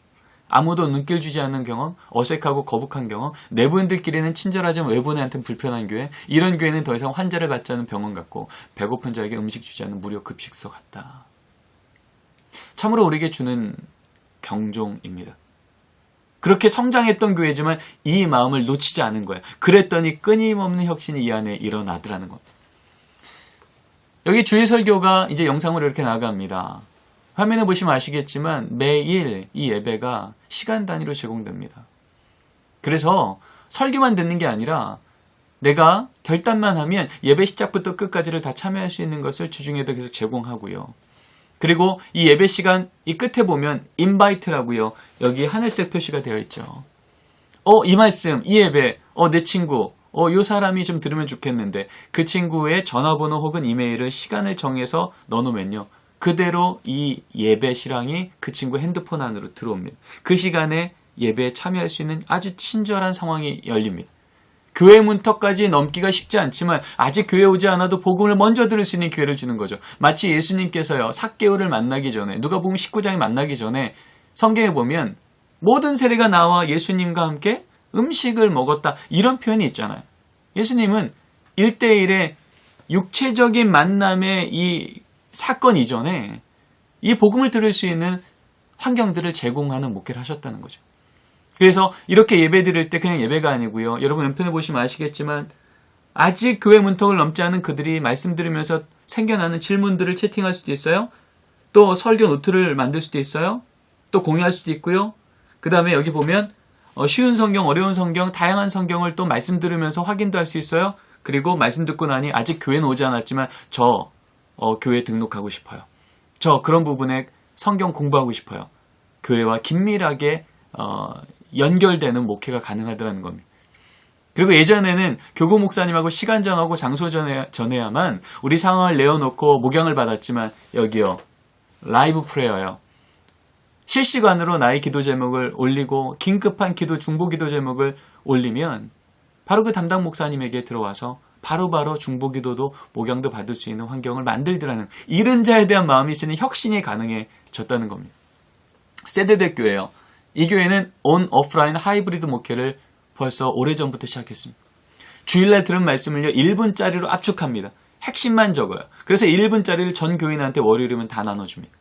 아무도 눈길 주지 않는 경험, 어색하고 거북한 경험, 내부인들끼리는 친절하지만 외부인한테는 불편한 교회, 이런 교회는 더 이상 환자를 받지 않는 병원 같고 배고픈 자에게 음식 주지 않는 무료 급식소 같다. 참으로 우리에게 주는 경종입니다. 그렇게 성장했던 교회지만 이 마음을 놓치지 않은 거예요. 그랬더니 끊임없는 혁신이 이 안에 일어나더라는 겁니다. 여기 주일 설교가 이제 영상으로 이렇게 나갑니다. 화면에 보시면 아시겠지만 매일 이 예배가 시간 단위로 제공됩니다. 그래서 설교만 듣는 게 아니라 내가 결단만 하면 예배 시작부터 끝까지를 다 참여할 수 있는 것을 주중에도 계속 제공하고요. 그리고 이 예배 시간 이 끝에 보면 인바이트라고요. 여기 하늘색 표시가 되어 있죠. 이 말씀, 이 예배, 내 친구, 요 사람이 좀 들으면 좋겠는데 그 친구의 전화번호 혹은 이메일을 시간을 정해서 넣어놓으면요. 그대로 이 예배 실황이 그 친구 핸드폰 안으로 들어옵니다. 그 시간에 예배에 참여할 수 있는 아주 친절한 상황이 열립니다. 교회 문턱까지 넘기가 쉽지 않지만 아직 교회 오지 않아도 복음을 먼저 들을 수 있는 기회를 주는 거죠. 마치 예수님께서요. 삭개오를 만나기 전에 누가복음 19장에 만나기 전에 성경에 보면 모든 세례가 나와 예수님과 함께 음식을 먹었다. 이런 표현이 있잖아요. 예수님은 1대1의 육체적인 만남의 이 사건 이전에 이 복음을 들을 수 있는 환경들을 제공하는 목회를 하셨다는 거죠. 그래서 이렇게 예배 드릴 때 그냥 예배가 아니고요. 여러분 왼편에 보시면 아시겠지만 아직 교회 문턱을 넘지 않은 그들이 말씀 들으면서 생겨나는 질문들을 채팅할 수도 있어요. 또 설교 노트를 만들 수도 있어요. 또 공유할 수도 있고요. 그 다음에 여기 보면 쉬운 성경, 어려운 성경, 다양한 성경을 또 말씀 들으면서 확인도 할 수 있어요. 그리고 말씀 듣고 나니 아직 교회는 오지 않았지만 저 교회에 등록하고 싶어요. 저 그런 부분에 성경 공부하고 싶어요. 교회와 긴밀하게 연결되는 목회가 가능하다는 겁니다. 그리고 예전에는 교구 목사님하고 시간 정하고 장소 정해야만 우리 상황을 내어놓고 목양을 받았지만 여기요. 라이브 프레어요. 실시간으로 나의 기도 제목을 올리고 긴급한 기도, 중보 기도 제목을 올리면 바로 그 담당 목사님에게 들어와서 바로바로 중보 기도도 목양도 받을 수 있는 환경을 만들더라는 잃은 자에 대한 마음이 있으니 혁신이 가능해졌다는 겁니다. 세대백 교회요. 이 교회는 온 오프라인 하이브리드 목회를 벌써 오래전부터 시작했습니다. 주일날 들은 말씀을요 1분짜리로 압축합니다. 핵심만 적어요. 그래서 1분짜리를 전 교인한테 월요일이면 다 나눠줍니다.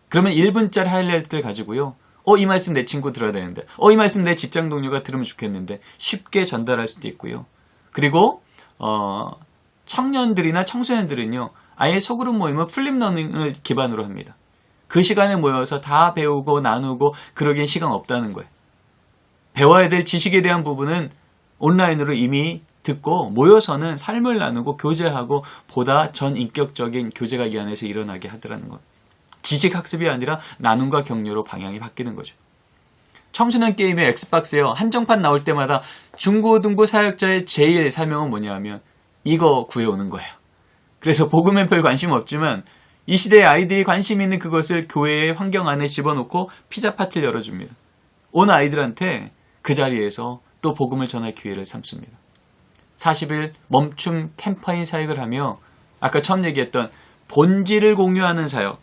그러면 1분짜리 하이라이트를 가지고요. 이 말씀 내 친구 들어야 되는데 이 말씀 내 직장 동료가 들으면 좋겠는데 쉽게 전달할 수도 있고요. 그리고 청년들이나 청소년들은요. 아예 소그룹 모임은 플립러닝을 기반으로 합니다. 그 시간에 모여서 다 배우고 나누고 그러기엔 시간 없다는 거예요. 배워야 될 지식에 대한 부분은 온라인으로 이미 듣고 모여서는 삶을 나누고 교제하고 보다 전인격적인 교제가 이 안에서 일어나게 하더라는 거예요. 지식 학습이 아니라 나눔과 격려로 방향이 바뀌는 거죠. 청소년 게임의 엑스박스요. 한정판 나올 때마다 중고등부 사역자의 제일 사명은 뭐냐면 이거 구해오는 거예요. 그래서 복음엔 별 관심 없지만 이 시대의 아이들이 관심 있는 그것을 교회의 환경 안에 집어넣고 피자 파티를 열어줍니다. 온 아이들한테 그 자리에서 또 복음을 전할 기회를 삼습니다. 40일 멈춤 캠페인 사역을 하며 아까 처음 얘기했던 본질을 공유하는 사역,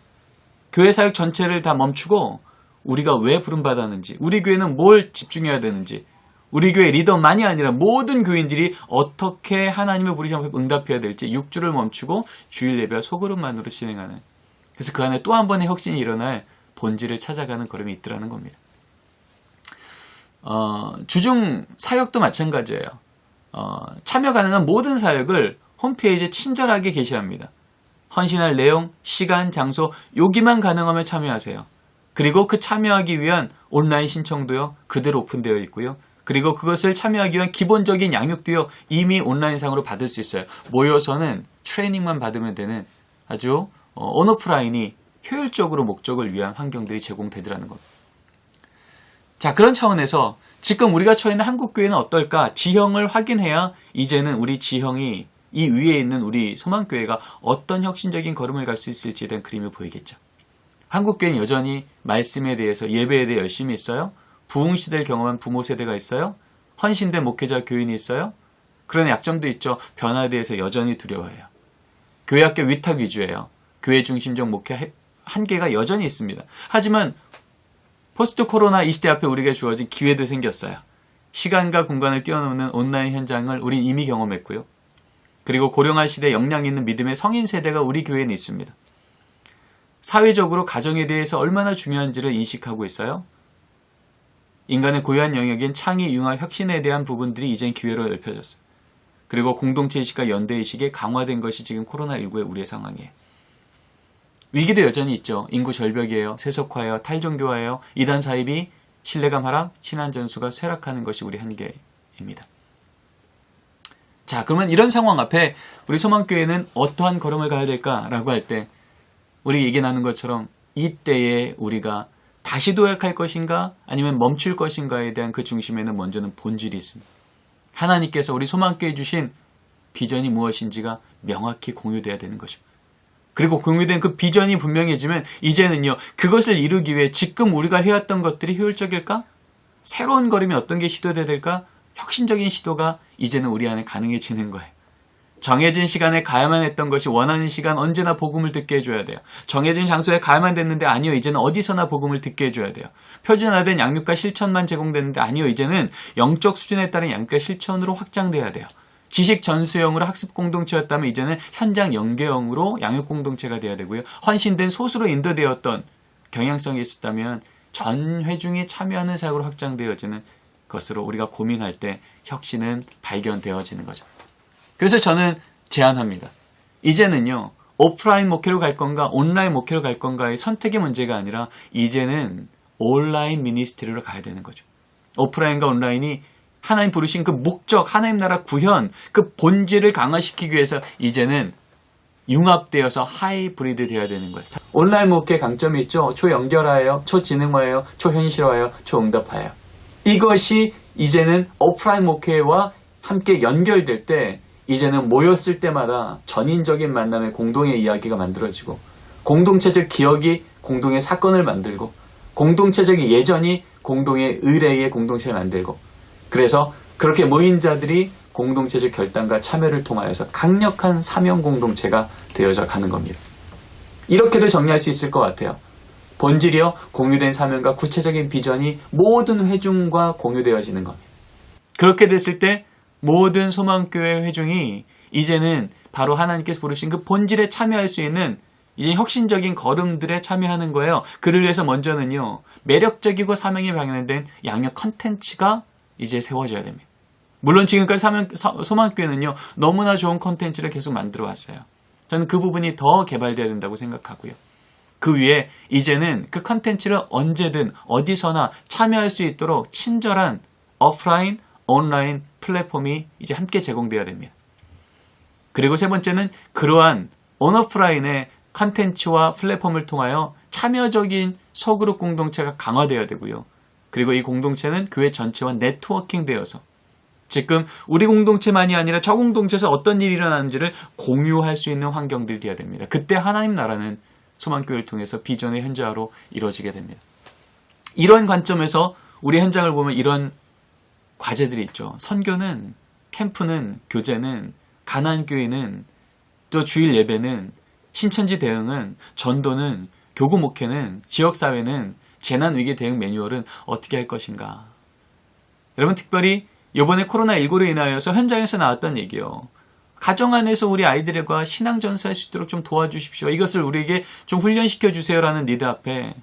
교회 사역 전체를 다 멈추고 우리가 왜 부름받았는지, 우리 교회는 뭘 집중해야 되는지, 우리 교회 리더만이 아니라 모든 교인들이 어떻게 하나님의 부르심에 응답해야 될지 6주를 멈추고 주일 예배와 소그룹만으로 진행하는, 그래서 그 안에 또 한 번의 혁신이 일어날 본질을 찾아가는 걸음이 있더라는 겁니다. 주중 사역도 마찬가지예요. 참여 가능한 모든 사역을 홈페이지에 친절하게 게시합니다. 헌신할 내용, 시간, 장소 여기만 가능하면 참여하세요. 그리고 그 참여하기 위한 온라인 신청도요 그대로 오픈되어 있고요. 그리고 그것을 참여하기 위한 기본적인 양육도요 이미 온라인상으로 받을 수 있어요. 모여서는 트레이닝만 받으면 되는 아주 온오프라인이 효율적으로 목적을 위한 환경들이 제공되더라는 겁니다. 자, 그런 차원에서 지금 우리가 처해 있는 한국교회는 어떨까? 지형을 확인해야 이제는 우리 지형이 이 위에 있는 우리 소망교회가 어떤 혁신적인 걸음을 갈 수 있을지에 대한 그림을 보이겠죠. 한국교회는 여전히 말씀에 대해서 예배에 대해 열심히 있어요. 부흥시대를 경험한 부모 세대가 있어요. 헌신된 목회자 교인이 있어요. 그런 약점도 있죠. 변화에 대해서 여전히 두려워해요. 교회학교 위탁 위주예요. 교회 중심적 목회 한계가 여전히 있습니다. 하지만 포스트 코로나 이 시대 앞에 우리에게 주어진 기회도 생겼어요. 시간과 공간을 뛰어넘는 온라인 현장을 우린 이미 경험했고요. 그리고 고령화 시대에 역량 있는 믿음의 성인 세대가 우리 교회에는 있습니다. 사회적으로 가정에 대해서 얼마나 중요한지를 인식하고 있어요. 인간의 고유한 영역인 창의, 융합, 혁신에 대한 부분들이 이젠 기회로 넓혀졌어요. 그리고 공동체의식과 연대의식이 강화된 것이 지금 코로나19의 우리의 상황이에요. 위기도 여전히 있죠. 인구 절벽이에요. 세속화예요. 탈종교화예요. 이단 사입이 신뢰감 하락, 신앙 전수가 쇠락하는 것이 우리 한계입니다. 자, 그러면 이런 상황 앞에 우리 소망교회는 어떠한 걸음을 가야 될까라고 할 때 우리 얘기 나눈 것처럼 이때에 우리가 다시 도약할 것인가 아니면 멈출 것인가에 대한 그 중심에는 먼저는 본질이 있습니다. 하나님께서 우리 소망교회에 주신 비전이 무엇인지가 명확히 공유돼야 되는 것입니다. 그리고 공유된 그 비전이 분명해지면 이제는요, 그것을 이루기 위해 지금 우리가 해왔던 것들이 효율적일까? 새로운 걸음이 어떤 게 시도돼야 될까? 혁신적인 시도가 이제는 우리 안에 가능해지는 거예요. 정해진 시간에 가야만 했던 것이 원하는 시간 언제나 복음을 듣게 해줘야 돼요. 정해진 장소에 가야만 됐는데 아니요, 이제는 어디서나 복음을 듣게 해줘야 돼요. 표준화된 양육과 실천만 제공되는데 아니요, 이제는 영적 수준에 따른 양육과 실천으로 확장돼야 돼요. 지식 전수형으로 학습 공동체였다면 이제는 현장 연계형으로 양육 공동체가 돼야 되고요. 헌신된 소수로 인도되었던 경향성이 있었다면 전 회중이 참여하는 사역으로 확장되어지는 것으로 우리가 고민할 때 혁신은 발견되어지는 거죠. 그래서 저는 제안합니다. 이제는요, 오프라인 목회로 갈 건가 온라인 목회로 갈 건가의 선택의 문제가 아니라 이제는 온라인 미니스트리로 가야 되는 거죠. 오프라인과 온라인이 하나님 부르신 그 목적, 하나님 나라 구현, 그 본질을 강화시키기 위해서 이제는 융합되어서 하이브리드 되어야 되는 거예요. 온라인 목회의 강점이 있죠. 초연결화예요. 초지능화예요. 초현실화예요. 초응답화예요. 이것이 이제는 오프라인 목회와 함께 연결될 때 이제는 모였을 때마다 전인적인 만남의 공동의 이야기가 만들어지고 공동체적 기억이 공동의 사건을 만들고 공동체적 예전이 공동의 의례의 공동체를 만들고 그래서 그렇게 모인 자들이 공동체적 결단과 참여를 통하여서 강력한 사명 공동체가 되어져 가는 겁니다. 이렇게도 정리할 수 있을 것 같아요. 본질이요, 공유된 사명과 구체적인 비전이 모든 회중과 공유되어지는 겁니다. 그렇게 됐을 때 모든 소망교회 회중이 이제는 바로 하나님께서 부르신 그 본질에 참여할 수 있는 이제 혁신적인 걸음들에 참여하는 거예요. 그를 위해서 먼저는요, 매력적이고 사명이 발견된 양육 컨텐츠가 이제 세워져야 됩니다. 물론 지금까지 소망교회는요, 너무나 좋은 컨텐츠를 계속 만들어 왔어요. 저는 그 부분이 더 개발되어야 된다고 생각하고요. 그 위에 이제는 그 컨텐츠를 언제든 어디서나 참여할 수 있도록 친절한 오프라인, 온라인 플랫폼이 이제 함께 제공되어야 됩니다. 그리고 세 번째는 그러한 온오프라인의 컨텐츠와 플랫폼을 통하여 참여적인 소그룹 공동체가 강화되어야 되고요. 그리고 이 공동체는 교회 전체와 네트워킹 되어서 지금 우리 공동체만이 아니라 저 공동체에서 어떤 일이 일어나는지를 공유할 수 있는 환경들이 되어야 됩니다. 그때 하나님 나라는 소망교회를 통해서 비전의 현자로 이루어지게 됩니다. 이런 관점에서 우리 현장을 보면 이런 과제들이 있죠. 선교는, 캠프는, 교제는, 가난교회는, 또 주일 예배는, 신천지 대응은, 전도는, 교구 목회는, 지역사회는, 재난위기 대응 매뉴얼은 어떻게 할 것인가. 여러분 특별히 이번에 코로나19로 인하여서 현장에서 나왔던 얘기요. 가정 안에서 우리 아이들과 신앙 전수할 수 있도록 좀 도와주십시오. 이것을 우리에게 좀 훈련시켜 주세요라는 니드 앞에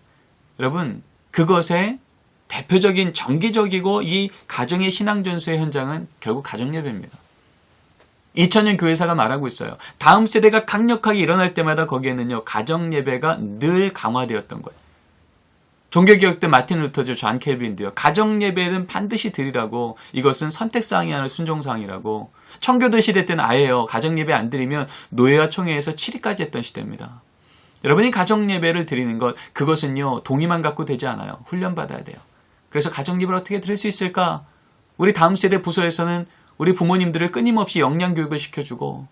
여러분 그것의 대표적인 정기적이고 이 가정의 신앙 전수의 현장은 결국 가정 예배입니다. 2000년 교회사가 말하고 있어요. 다음 세대가 강력하게 일어날 때마다 거기에는요 가정 예배가 늘 강화되었던 거예요. 종교개혁 때 마틴 루터죠. 존 켈빈도요. 가정 예배는 반드시 드리라고 이것은 선택사항이 아니라 순종사항이라고. 청교도 시대 때는 아예요. 가정 예배 안 드리면 노예와 총회에서 7위까지 했던 시대입니다. 여러분이 가정 예배를 드리는 것 그것은요 동의만 갖고 되지 않아요. 훈련받아야 돼요. 그래서 가정 예배를 어떻게 드릴 수 있을까? 우리 다음 세대 부서에서는 우리 부모님들을 끊임없이 영양교육을 시켜주고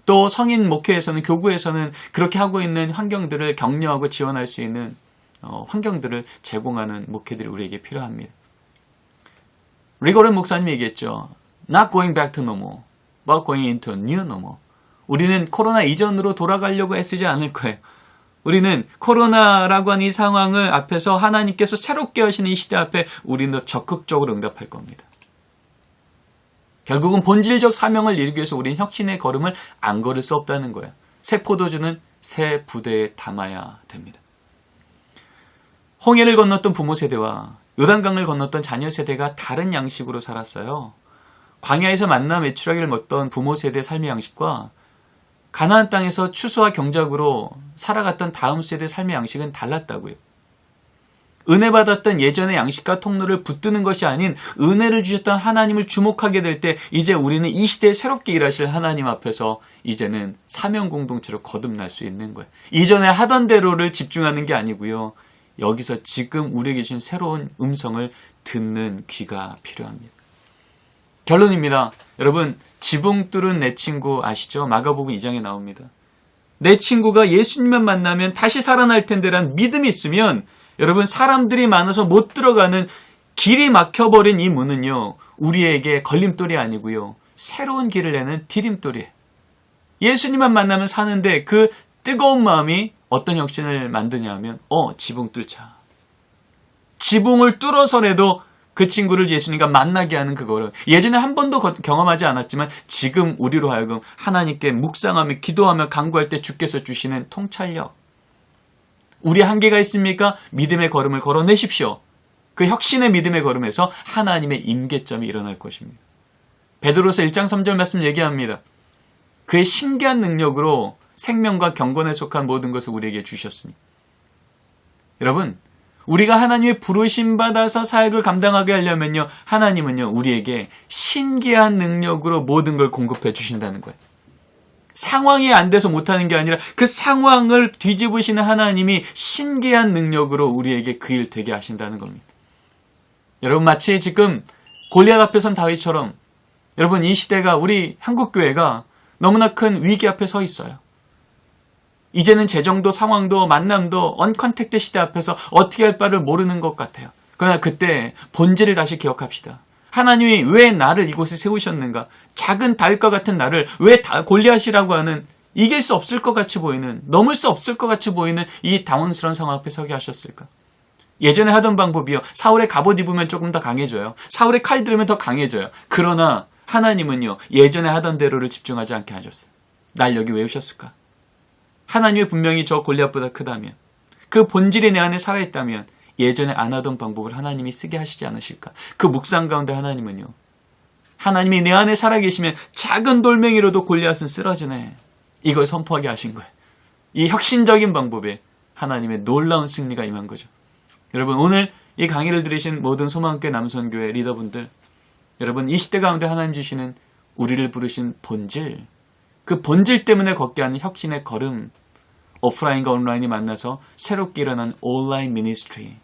또 성인 목회에서는 교구에서는 그렇게 하고 있는 환경들을 격려하고 지원할 수 있는 환경들을 제공하는 목회들이 우리에게 필요합니다. 리고렌 목사님이 얘기했죠. Not going back to normal, but going into a new normal. 우리는 코로나 이전으로 돌아가려고 애쓰지 않을 거예요. 우리는 코로나라고 하는 이 상황을 앞에서 하나님께서 새롭게 하시는 이 시대 앞에 우리는 더 적극적으로 응답할 겁니다. 결국은 본질적 사명을 이루기 위해서 우리는 혁신의 걸음을 안 걸을 수 없다는 거예요. 새 포도주는 새 부대에 담아야 됩니다. 홍해를 건넜던 부모 세대와 요단강을 건넜던 자녀 세대가 다른 양식으로 살았어요. 광야에서 만나 메추라기를 먹던 부모 세대의 삶의 양식과 가나안 땅에서 추수와 경작으로 살아갔던 다음 세대의 삶의 양식은 달랐다고요. 은혜 받았던 예전의 양식과 통로를 붙드는 것이 아닌 은혜를 주셨던 하나님을 주목하게 될 때 이제 우리는 이 시대에 새롭게 일하실 하나님 앞에서 이제는 사명 공동체로 거듭날 수 있는 거예요. 이전에 하던 대로를 집중하는 게 아니고요. 여기서 지금 우리에게 주신 새로운 음성을 듣는 귀가 필요합니다. 결론입니다. 여러분, 지붕 뚫은 내 친구 아시죠? 마가복음 2장에 나옵니다. 내 친구가 예수님만 만나면 다시 살아날 텐데라는 믿음이 있으면 여러분, 사람들이 많아서 못 들어가는 길이 막혀버린 이 문은요, 우리에게 걸림돌이 아니고요, 새로운 길을 내는 디딤돌이에요. 예수님만 만나면 사는데 그 뜨거운 마음이 어떤 혁신을 만드냐 하면 지붕 뚫자. 지붕을 뚫어서라도 그 친구를 예수님과 만나게 하는 그거를 예전에 한 번도 경험하지 않았지만 지금 우리로 하여금 하나님께 묵상하며 기도하며 간구할 때 주께서 주시는 통찰력. 우리 한계가 있습니까? 믿음의 걸음을 걸어내십시오. 그 혁신의 믿음의 걸음에서 하나님의 임계점이 일어날 것입니다. 베드로서 1장 3절 말씀 얘기합니다. 그의 신기한 능력으로 생명과 경건에 속한 모든 것을 우리에게 주셨으니. 여러분, 우리가 하나님의 부르심 받아서 사역을 감당하게 하려면요, 하나님은요, 우리에게 신기한 능력으로 모든 걸 공급해 주신다는 거예요. 상황이 안 돼서 못하는 게 아니라 그 상황을 뒤집으시는 하나님이 신기한 능력으로 우리에게 그 일 되게 하신다는 겁니다. 여러분, 마치 지금 골리앗 앞에 선 다윗처럼 여러분, 이 시대가 우리 한국교회가 너무나 큰 위기 앞에 서 있어요. 이제는 재정도 상황도 만남도 언컨택트 시대 앞에서 어떻게 할 바를 모르는 것 같아요. 그러나 그때 본질을 다시 기억합시다. 하나님이 왜 나를 이곳에 세우셨는가? 작은 다윗과 같은 나를 왜 골리앗이라고 하는 이길 수 없을 것 같이 보이는, 넘을 수 없을 것 같이 보이는 이 당황스러운 상황 앞에 서게 하셨을까? 예전에 하던 방법이요. 사울의 갑옷 입으면 조금 더 강해져요. 사울의 칼 들으면 더 강해져요. 그러나 하나님은요, 예전에 하던 대로를 집중하지 않게 하셨어요. 날 여기 왜 오셨을까? 하나님이 분명히 저 골리앗보다 크다면, 그 본질이 내 안에 살아있다면 예전에 안 하던 방법을 하나님이 쓰게 하시지 않으실까? 그 묵상 가운데 하나님은요, 하나님이 내 안에 살아계시면 작은 돌멩이로도 골리앗은 쓰러지네. 이걸 선포하게 하신 거예요. 이 혁신적인 방법에 하나님의 놀라운 승리가 임한 거죠. 여러분, 오늘 이 강의를 들으신 모든 소망교회 남선교회 리더분들, 여러분, 이 시대 가운데 하나님 주시는 우리를 부르신 본질, 그 본질 때문에 걷게 하는 혁신의 걸음, 오프라인과 온라인이 만나서 새롭게 일어난 온라인 미니스트리.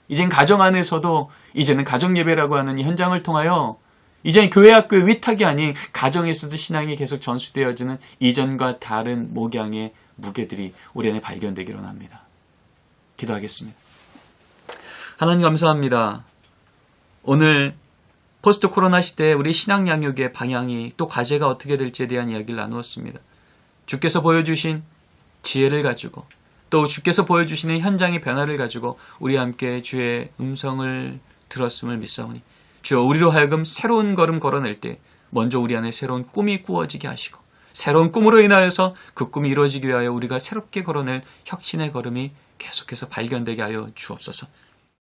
이젠 가정 안에서도 이제는 가정 예배라고 하는 이 현장을 통하여 이젠 교회 학교의 위탁이 아닌 가정에서도 신앙이 계속 전수되어지는 이전과 다른 목양의 무게들이 우리 안에 발견되기로 합니다. 기도하겠습니다. 하나님 감사합니다. 오늘 포스트 코로나 시대에 우리 신앙 양육의 방향이 또 과제가 어떻게 될지에 대한 이야기를 나누었습니다. 주께서 보여주신 지혜를 가지고 또 주께서 보여주시는 현장의 변화를 가지고 우리 함께 주의 음성을 들었음을 믿사오니 주여 우리로 하여금 새로운 걸음 걸어낼 때 먼저 우리 안에 새로운 꿈이 꾸어지게 하시고 새로운 꿈으로 인하여서 그 꿈이 이루어지기 위하여 우리가 새롭게 걸어낼 혁신의 걸음이 계속해서 발견되게 하여 주옵소서.